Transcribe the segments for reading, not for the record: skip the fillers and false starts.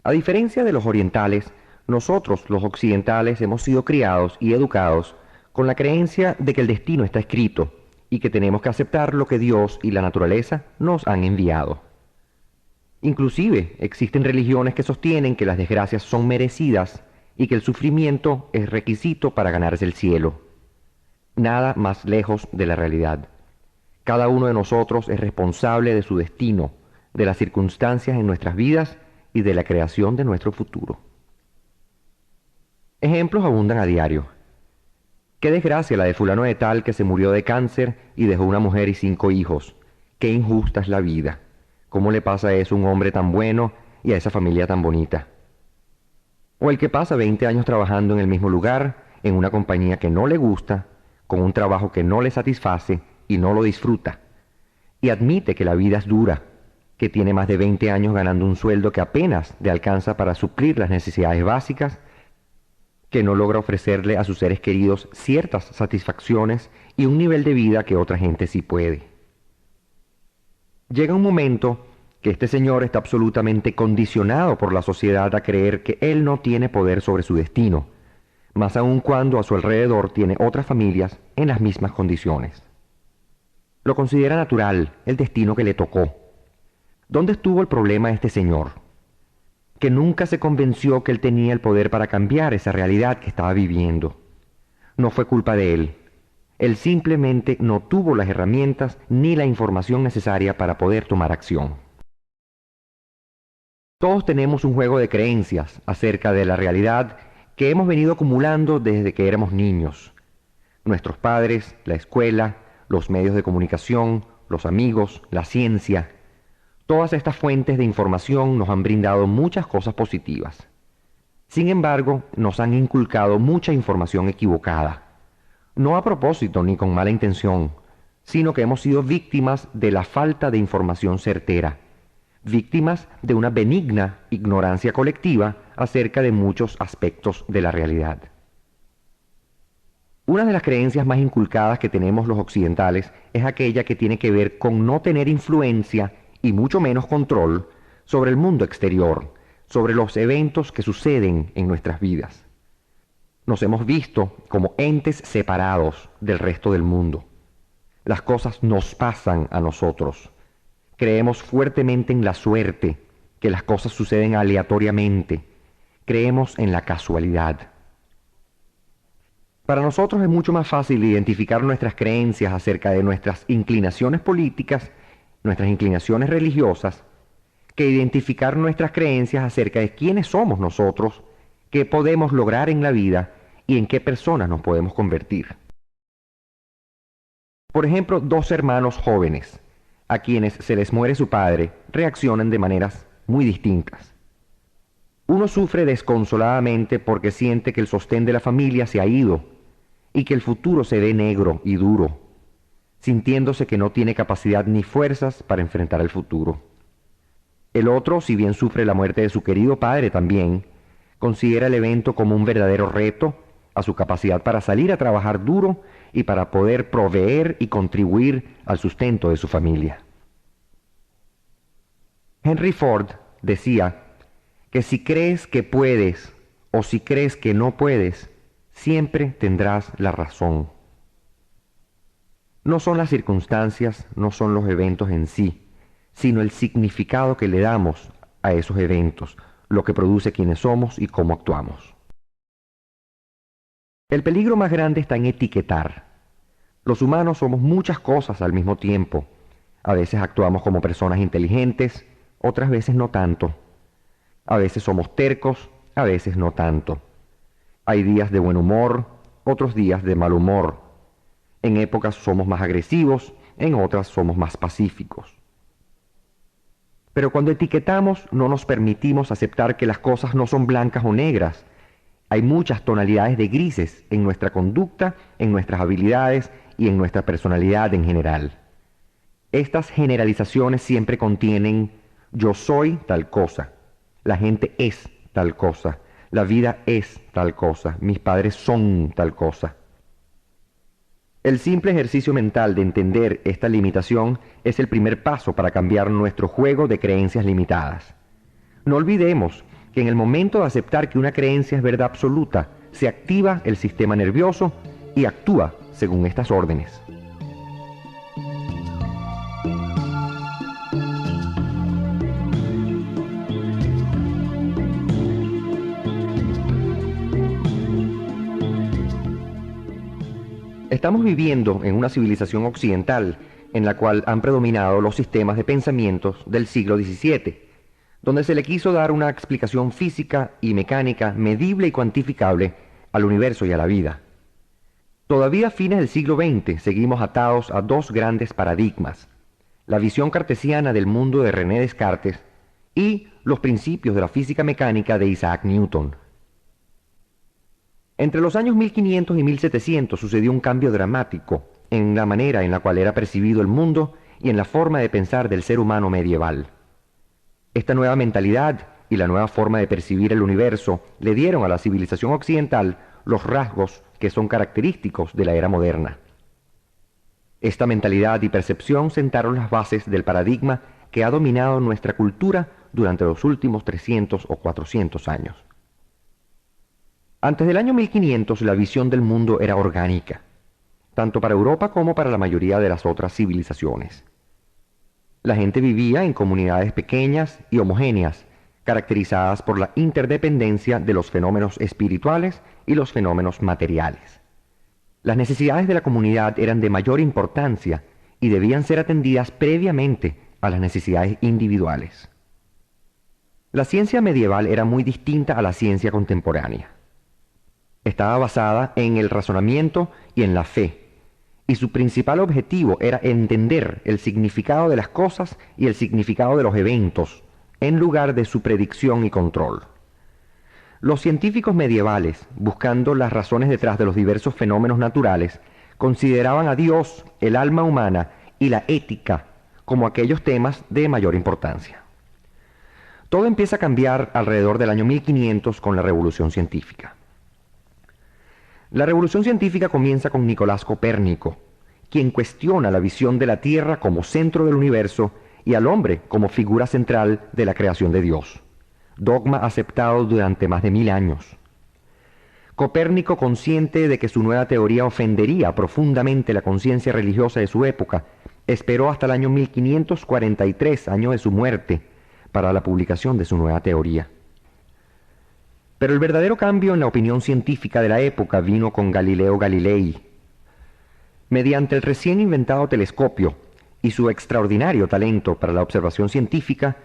A diferencia de los orientales, nosotros, los occidentales, hemos sido criados y educados con la creencia de que el destino está escrito y que tenemos que aceptar lo que Dios y la naturaleza nos han enviado. Inclusive existen religiones que sostienen que las desgracias son merecidas y que el sufrimiento es requisito para ganarse el cielo. Nada más lejos de la realidad. Cada uno de nosotros es responsable de su destino, de las circunstancias en nuestras vidas y de la creación de nuestro futuro. Ejemplos abundan a diario. Qué desgracia la de fulano de tal que se murió de cáncer y dejó una mujer y 5 hijos. Qué injusta es la vida. ¿Cómo le pasa eso a un hombre tan bueno y a esa familia tan bonita? O el que pasa 20 años trabajando en el mismo lugar, en una compañía que no le gusta, con un trabajo que no le satisface y no lo disfruta, y admite que la vida es dura, que tiene más de 20 años ganando un sueldo que apenas le alcanza para suplir las necesidades básicas, que no logra ofrecerle a sus seres queridos ciertas satisfacciones y un nivel de vida que otra gente sí puede. Llega un momento que este señor está absolutamente condicionado por la sociedad a creer que él no tiene poder sobre su destino, más aun cuando a su alrededor tiene otras familias en las mismas condiciones. Lo considera natural, el destino que le tocó. ¿Dónde estuvo el problema de este señor? Que nunca se convenció que él tenía el poder para cambiar esa realidad que estaba viviendo. No fue culpa de él. Él simplemente no tuvo las herramientas ni la información necesaria para poder tomar acción. Todos tenemos un juego de creencias acerca de la realidad que hemos venido acumulando desde que éramos niños. Nuestros padres, la escuela, los medios de comunicación, los amigos, la ciencia. Todas estas fuentes de información nos han brindado muchas cosas positivas. Sin embargo, nos han inculcado mucha información equivocada. No a propósito ni con mala intención, sino que hemos sido víctimas de la falta de información certera, víctimas de una benigna ignorancia colectiva acerca de muchos aspectos de la realidad. Una de las creencias más inculcadas que tenemos los occidentales es aquella que tiene que ver con no tener influencia y mucho menos control sobre el mundo exterior, sobre los eventos que suceden en nuestras vidas. Nos hemos visto como entes separados del resto del mundo. Las cosas nos pasan a nosotros. Creemos fuertemente en la suerte, que las cosas suceden aleatoriamente. Creemos en la casualidad. Para nosotros es mucho más fácil identificar nuestras creencias acerca de nuestras inclinaciones políticas, nuestras inclinaciones religiosas, que identificar nuestras creencias acerca de quiénes somos nosotros, qué podemos lograr en la vida y en qué personas nos podemos convertir. Por ejemplo, 2 hermanos jóvenes, a quienes se les muere su padre, reaccionan de maneras muy distintas. Uno sufre desconsoladamente porque siente que el sostén de la familia se ha ido y que el futuro se ve negro y duro, sintiéndose que no tiene capacidad ni fuerzas para enfrentar el futuro. El otro, si bien sufre la muerte de su querido padre también, considera el evento como un verdadero reto a su capacidad para salir a trabajar duro y para poder proveer y contribuir al sustento de su familia. Henry Ford decía que si crees que puedes o si crees que no puedes, siempre tendrás la razón. No son las circunstancias, no son los eventos en sí, sino el significado que le damos a esos eventos, lo que produce quiénes somos y cómo actuamos. El peligro más grande está en etiquetar. Los humanos somos muchas cosas al mismo tiempo. A veces actuamos como personas inteligentes, otras veces no tanto. A veces somos tercos, a veces no tanto. Hay días de buen humor, otros días de mal humor. En épocas somos más agresivos, en otras somos más pacíficos. Pero cuando etiquetamos no nos permitimos aceptar que las cosas no son blancas o negras. Hay muchas tonalidades de grises en nuestra conducta, en nuestras habilidades y en nuestra personalidad en general. Estas generalizaciones siempre contienen yo soy tal cosa, la gente es tal cosa, la vida es tal cosa, mis padres son tal cosa. El simple ejercicio mental de entender esta limitación es el primer paso para cambiar nuestro juego de creencias limitadas. No olvidemos que en el momento de aceptar que una creencia es verdad absoluta, se activa el sistema nervioso y actúa según estas órdenes. Estamos viviendo en una civilización occidental en la cual han predominado los sistemas de pensamientos del siglo XVII, donde se le quiso dar una explicación física y mecánica medible y cuantificable al universo y a la vida. Todavía a fines del siglo XX seguimos atados a dos grandes paradigmas: la visión cartesiana del mundo de René Descartes y los principios de la física mecánica de Isaac Newton. Entre los años 1500 y 1700 sucedió un cambio dramático en la manera en la cual era percibido el mundo y en la forma de pensar del ser humano medieval. Esta nueva mentalidad y la nueva forma de percibir el universo le dieron a la civilización occidental los rasgos que son característicos de la era moderna. Esta mentalidad y percepción sentaron las bases del paradigma que ha dominado nuestra cultura durante los últimos 300 o 400 años. Antes del año 1500 la visión del mundo era orgánica, tanto para Europa como para la mayoría de las otras civilizaciones. La gente vivía en comunidades pequeñas y homogéneas, caracterizadas por la interdependencia de los fenómenos espirituales y los fenómenos materiales. Las necesidades de la comunidad eran de mayor importancia y debían ser atendidas previamente a las necesidades individuales. La ciencia medieval era muy distinta a la ciencia contemporánea. Estaba basada en el razonamiento y en la fe, y su principal objetivo era entender el significado de las cosas y el significado de los eventos, en lugar de su predicción y control. Los científicos medievales, buscando las razones detrás de los diversos fenómenos naturales, consideraban a Dios, el alma humana y la ética como aquellos temas de mayor importancia. Todo empieza a cambiar alrededor del año 1500 con la Revolución Científica. La Revolución Científica comienza con Nicolás Copérnico, quien cuestiona la visión de la Tierra como centro del universo y al hombre como figura central de la creación de Dios, dogma aceptado durante más de 1000 años. Copérnico, consciente de que su nueva teoría ofendería profundamente la conciencia religiosa de su época, esperó hasta el año 1543, año de su muerte, para la publicación de su nueva teoría. Pero el verdadero cambio en la opinión científica de la época vino con Galileo Galilei. Mediante el recién inventado telescopio y su extraordinario talento para la observación científica,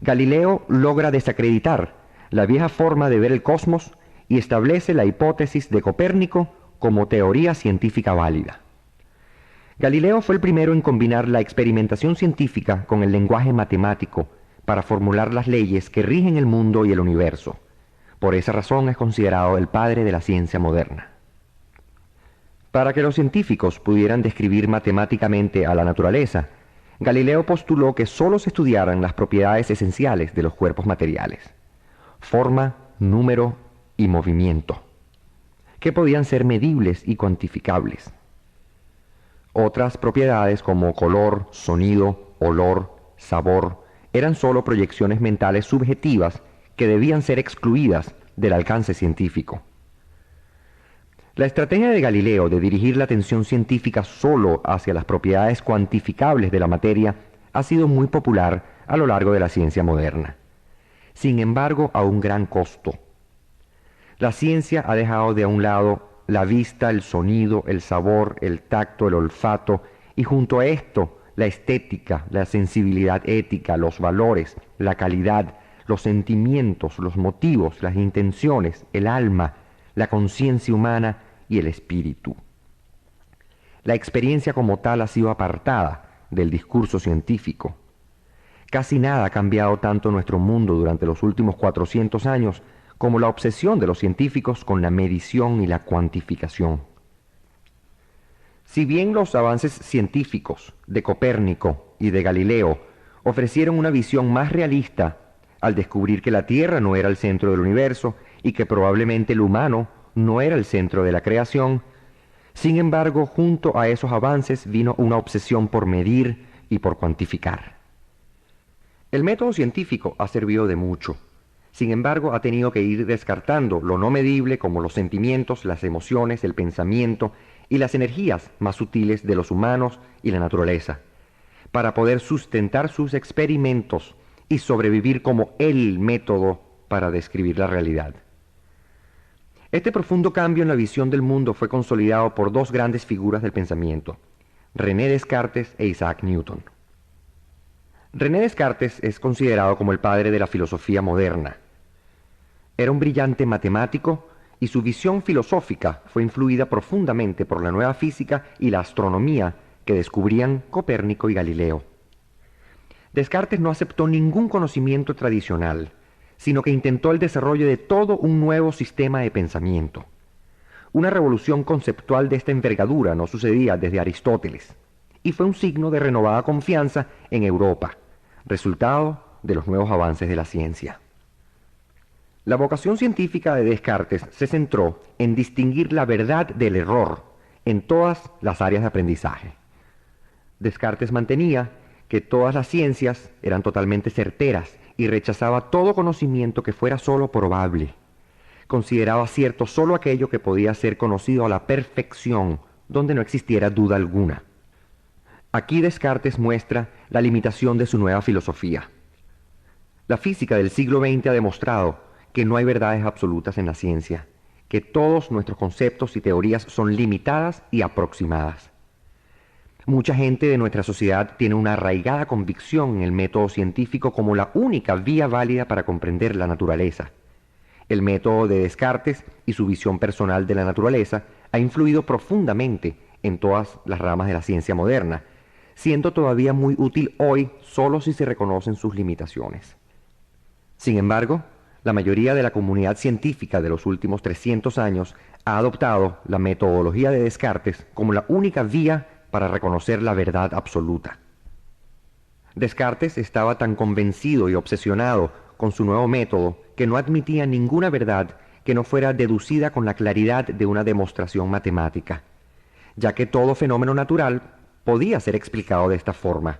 Galileo logra desacreditar la vieja forma de ver el cosmos y establece la hipótesis de Copérnico como teoría científica válida. Galileo fue el primero en combinar la experimentación científica con el lenguaje matemático para formular las leyes que rigen el mundo y el universo. Por esa razón es considerado el padre de la ciencia moderna. Para que los científicos pudieran describir matemáticamente a la naturaleza, Galileo postuló que sólo se estudiaran las propiedades esenciales de los cuerpos materiales: forma, número y movimiento, que podían ser medibles y cuantificables. Otras propiedades como color, sonido, olor, sabor, eran sólo proyecciones mentales subjetivas que debían ser excluidas del alcance científico. La estrategia de Galileo de dirigir la atención científica solo hacia las propiedades cuantificables de la materia ha sido muy popular a lo largo de la ciencia moderna. Sin embargo, a un gran costo. La ciencia ha dejado de un lado la vista, el sonido, el sabor, el tacto, el olfato, y junto a esto, la estética, la sensibilidad ética, los valores, la calidad, los sentimientos, los motivos, las intenciones, el alma, la conciencia humana y el espíritu. La experiencia como tal ha sido apartada del discurso científico. Casi nada ha cambiado tanto nuestro mundo durante los últimos 400 años como la obsesión de los científicos con la medición y la cuantificación. Si bien los avances científicos de Copérnico y de Galileo ofrecieron una visión más realista al descubrir que la Tierra no era el centro del universo y que probablemente el humano no era el centro de la creación, sin embargo, junto a esos avances vino una obsesión por medir y por cuantificar. El método científico ha servido de mucho. Sin embargo, ha tenido que ir descartando lo no medible como los sentimientos, las emociones, el pensamiento y las energías más sutiles de los humanos y la naturaleza, para poder sustentar sus experimentos y sobrevivir como el método para describir la realidad. Este profundo cambio en la visión del mundo fue consolidado por dos grandes figuras del pensamiento, René Descartes e Isaac Newton. René Descartes es considerado como el padre de la filosofía moderna. Era un brillante matemático y su visión filosófica fue influida profundamente por la nueva física y la astronomía que descubrían Copérnico y Galileo. Descartes no aceptó ningún conocimiento tradicional, sino que intentó el desarrollo de todo un nuevo sistema de pensamiento. Una revolución conceptual de esta envergadura no sucedía desde Aristóteles, y fue un signo de renovada confianza en Europa, resultado de los nuevos avances de la ciencia. La vocación científica de Descartes se centró en distinguir la verdad del error en todas las áreas de aprendizaje. Descartes mantenía que todas las ciencias eran totalmente certeras y rechazaba todo conocimiento que fuera solo probable. Consideraba cierto solo aquello que podía ser conocido a la perfección, donde no existiera duda alguna. Aquí Descartes muestra la limitación de su nueva filosofía. La física del siglo XX ha demostrado que no hay verdades absolutas en la ciencia, que todos nuestros conceptos y teorías son limitadas y aproximadas. Mucha gente de nuestra sociedad tiene una arraigada convicción en el método científico como la única vía válida para comprender la naturaleza. El método de Descartes y su visión personal de la naturaleza ha influido profundamente en todas las ramas de la ciencia moderna, siendo todavía muy útil hoy solo si se reconocen sus limitaciones. Sin embargo, la mayoría de la comunidad científica de los últimos 300 años ha adoptado la metodología de Descartes como la única vía para reconocer la verdad absoluta. Descartes estaba tan convencido y obsesionado con su nuevo método que no admitía ninguna verdad que no fuera deducida con la claridad de una demostración matemática, ya que todo fenómeno natural podía ser explicado de esta forma.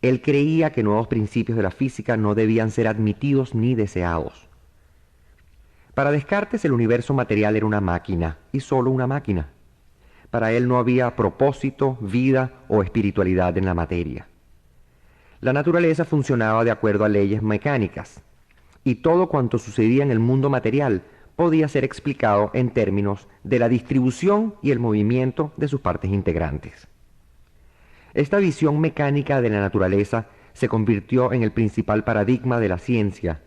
Él creía que nuevos principios de la física no debían ser admitidos ni deseados. Para Descartes el universo material era una máquina, y solo una máquina. Para él no había propósito, vida o espiritualidad en la materia. La naturaleza funcionaba de acuerdo a leyes mecánicas, y todo cuanto sucedía en el mundo material podía ser explicado en términos de la distribución y el movimiento de sus partes integrantes. Esta visión mecánica de la naturaleza se convirtió en el principal paradigma de la ciencia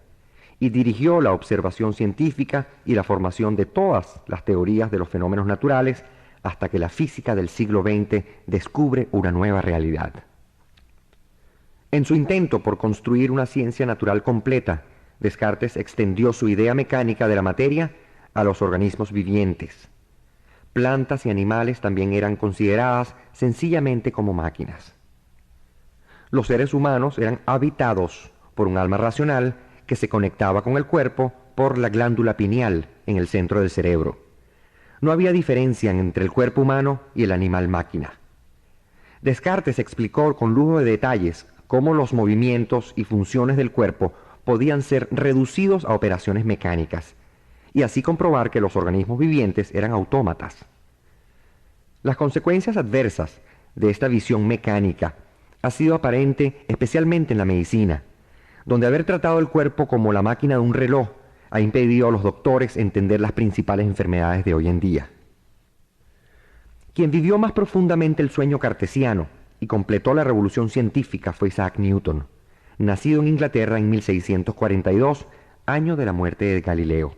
y dirigió la observación científica y la formación de todas las teorías de los fenómenos naturales hasta que la física del siglo XX descubre una nueva realidad. En su intento por construir una ciencia natural completa, Descartes extendió su idea mecánica de la materia a los organismos vivientes. Plantas y animales también eran consideradas sencillamente como máquinas. Los seres humanos eran habitados por un alma racional que se conectaba con el cuerpo por la glándula pineal en el centro del cerebro. No había diferencia entre el cuerpo humano y el animal máquina. Descartes explicó con lujo de detalles cómo los movimientos y funciones del cuerpo podían ser reducidos a operaciones mecánicas, y así comprobar que los organismos vivientes eran autómatas. Las consecuencias adversas de esta visión mecánica ha sido aparente especialmente en la medicina, donde haber tratado el cuerpo como la máquina de un reloj ha impedido a los doctores entender las principales enfermedades de hoy en día. Quien vivió más profundamente el sueño cartesiano y completó la revolución científica fue Isaac Newton, nacido en Inglaterra en 1642, año de la muerte de Galileo.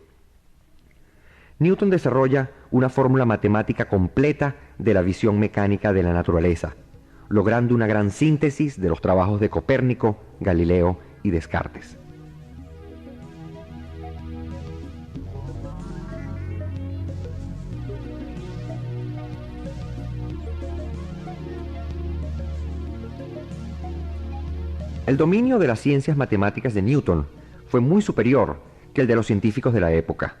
Newton desarrolla una fórmula matemática completa de la visión mecánica de la naturaleza, logrando una gran síntesis de los trabajos de Copérnico, Galileo y Descartes. El dominio de las ciencias matemáticas de Newton fue muy superior que el de los científicos de la época.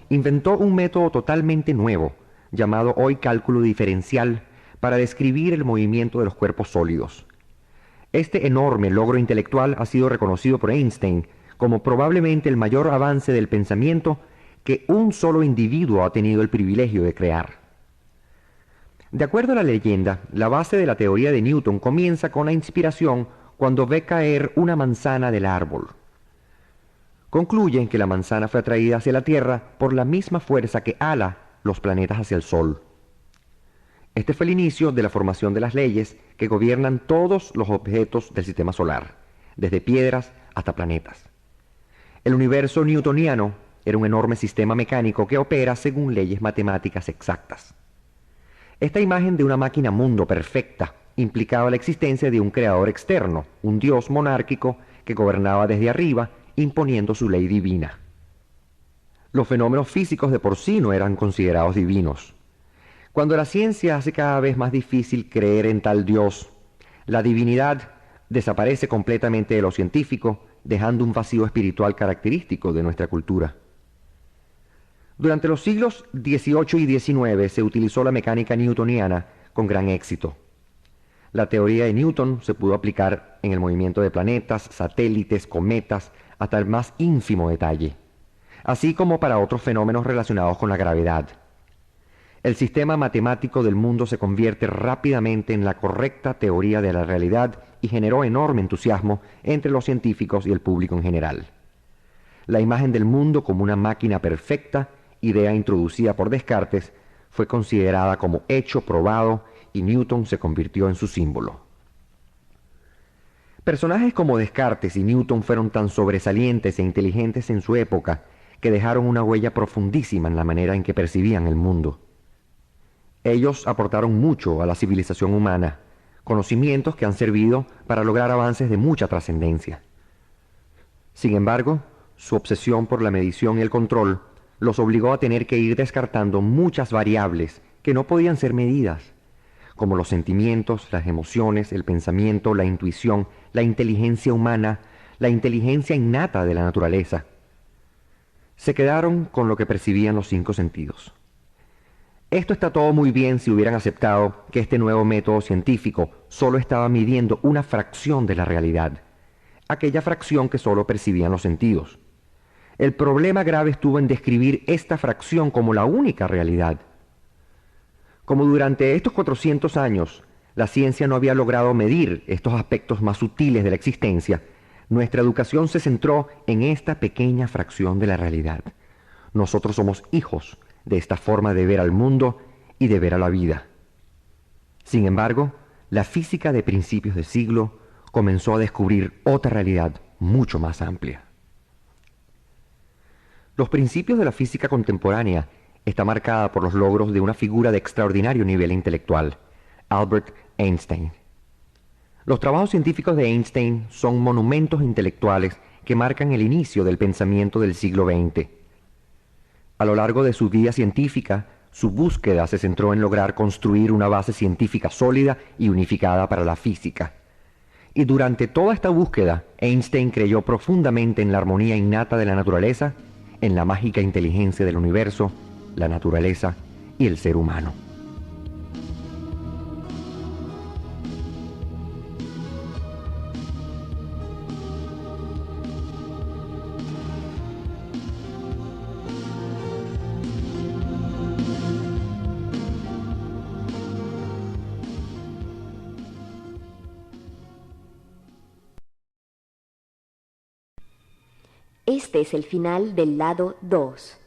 Inventó un método totalmente nuevo, llamado hoy cálculo diferencial, para describir el movimiento de los cuerpos sólidos. Este enorme logro intelectual ha sido reconocido por Einstein como probablemente el mayor avance del pensamiento que un solo individuo ha tenido el privilegio de crear. De acuerdo a la leyenda, la base de la teoría de Newton comienza con la inspiración cuando ve caer una manzana del árbol. Concluyen que la manzana fue atraída hacia la Tierra por la misma fuerza que ala los planetas hacia el Sol. Este fue el inicio de la formación de las leyes que gobiernan todos los objetos del sistema solar, desde piedras hasta planetas. El universo newtoniano era un enorme sistema mecánico que opera según leyes matemáticas exactas. Esta imagen de una máquina mundo perfecta implicaba la existencia de un creador externo, un dios monárquico que gobernaba desde arriba, imponiendo su ley divina. Los fenómenos físicos de por sí no eran considerados divinos. Cuando la ciencia hace cada vez más difícil creer en tal Dios, la divinidad desaparece completamente de lo científico, dejando un vacío espiritual característico de nuestra cultura. Durante los siglos XVIII y XIX se utilizó la mecánica newtoniana con gran éxito. La teoría de Newton se pudo aplicar en el movimiento de planetas, satélites, cometas, hasta el más ínfimo detalle, así como para otros fenómenos relacionados con la gravedad. El sistema matemático del mundo se convierte rápidamente en la correcta teoría de la realidad y generó enorme entusiasmo entre los científicos y el público en general. La imagen del mundo como una máquina perfecta, idea introducida por Descartes, fue considerada como hecho probado y Newton se convirtió en su símbolo. Personajes como Descartes y Newton fueron tan sobresalientes e inteligentes en su época que dejaron una huella profundísima en la manera en que percibían el mundo. Ellos aportaron mucho a la civilización humana, conocimientos que han servido para lograr avances de mucha trascendencia. Sin embargo, su obsesión por la medición y el control los obligó a tener que ir descartando muchas variables que no podían ser medidas, como los sentimientos, las emociones, el pensamiento, la intuición, la inteligencia humana, la inteligencia innata de la naturaleza. Se quedaron con lo que percibían los 5 sentidos. Esto está todo muy bien si hubieran aceptado que este nuevo método científico solo estaba midiendo una fracción de la realidad, aquella fracción que solo percibían los sentidos. El problema grave estuvo en describir esta fracción como la única realidad. Como durante estos 400 años la ciencia no había logrado medir estos aspectos más sutiles de la existencia, nuestra educación se centró en esta pequeña fracción de la realidad. Nosotros somos hijos de esta forma de ver al mundo y de ver a la vida. Sin embargo, la física de principios de siglo comenzó a descubrir otra realidad mucho más amplia. Los principios de la física contemporánea está marcada por los logros de una figura de extraordinario nivel intelectual, Albert Einstein. Los trabajos científicos de Einstein son monumentos intelectuales que marcan el inicio del pensamiento del siglo XX. A lo largo de su vida científica, su búsqueda se centró en lograr construir una base científica sólida y unificada para la física. Y durante toda esta búsqueda, Einstein creyó profundamente en la armonía innata de la naturaleza, en la mágica inteligencia del universo, la naturaleza y el ser humano. Este es el final del lado 2.